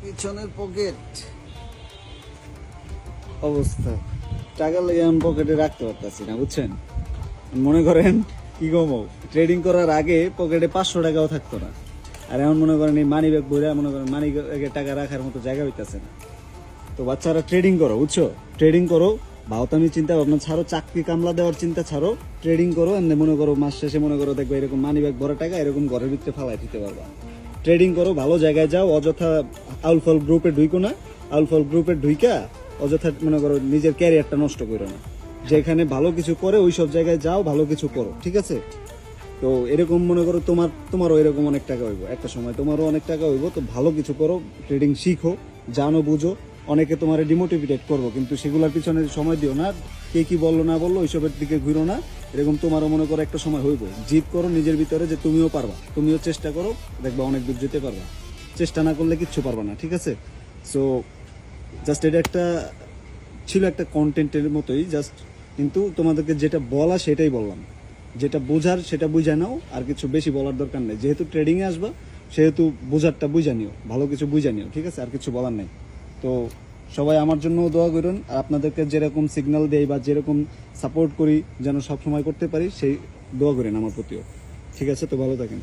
পিছনের পকেট অবস্থা, টাকা লেগে আমি পকেটে রাখতে পারতেছি না, বুঝছেন? মনে করেন কি কমো, ট্রেডিং করার আগে পকেটে 500 টাকাও থাকতো না, আর এখন মনে করেন এই মানি ব্যাগ বইরা মনে করেন মানি ব্যাগে টাকা রাখার মতো জায়গা হইতেছে না। তো বাচ্চারা ট্রেডিং করো, বুঝছো? ট্রেডিং করো, ভাওতামি চিন্তা ভাবনা ছাড়ো, চাকরি কামলা দেওয়ার চিন্তা ছাড়ো, ট্রেডিং করো। এমনি মনে করো মাস শেষে মনে করো দেখবে এরকম মানি ব্যাগ ভরা টাকা এরকম ঘরের ভিতরে ফালাই দিতে পারবা। ট্রেডিং করো, ভালো জায়গায় যাও, অযথা আউলফল গ্রুপে ঢুইকো না। আউলফল গ্রুপে ঢুইকা অযথা মনে করো নিজের ক্যারিয়ারটা নষ্ট করো না। যেখানে ভালো কিছু করে ওই সব জায়গায় যাও, ভালো কিছু করো, ঠিক আছে? তো এরকম মনে করো তোমারও এরকম অনেক টাকা হইব, একটা সময় তোমারও অনেক টাকা হইব। তো ভালো কিছু করো, ট্রেডিং শিখো, জানো, বুঝো। অনেকে তোমার ডিমোটিভেট করবো, কিন্তু সেগুলোর পিছনে সময় দিও না। কে কি বললো না বললো ওইসবের দিকে ঘুরো না। এরকম তোমারও মনে করো একটা সময় হইব, জিদ করো নিজের ভিতরে যে তুমিও পারবা, তুমিও চেষ্টা করো, দেখবা অনেক দূর যেতে পারবা। চেষ্টা না করলে কিচ্ছু পারবা না, ঠিক আছে? সো জাস্ট এটা একটা ছিল একটা কন্টেন্টের মতোই জাস্ট, কিন্তু তোমাদেরকে যেটা বলা সেটাই বললাম। যেটা বোঝার সেটা বুঝা নাও, আর কিছু বেশি বলার দরকার নেই। যেহেতু ট্রেডিং এ আসবা সেহেতু বোঝারটা বুঝা নিও, ভালো কিছু বুঝা নিও, ঠিক আছে? আর কিছু বলার নেই। তো সবাই আমার জন্য দোয়া করুন, আর আপনাদেরকে যেরকম সিগন্যাল দেই বা যেরকম সাপোর্ট করি যেন সব সময় করতে পারি, সেই দোয়া করেন আমার প্রতিও, ঠিক আছে? তো ভালো থাকেন।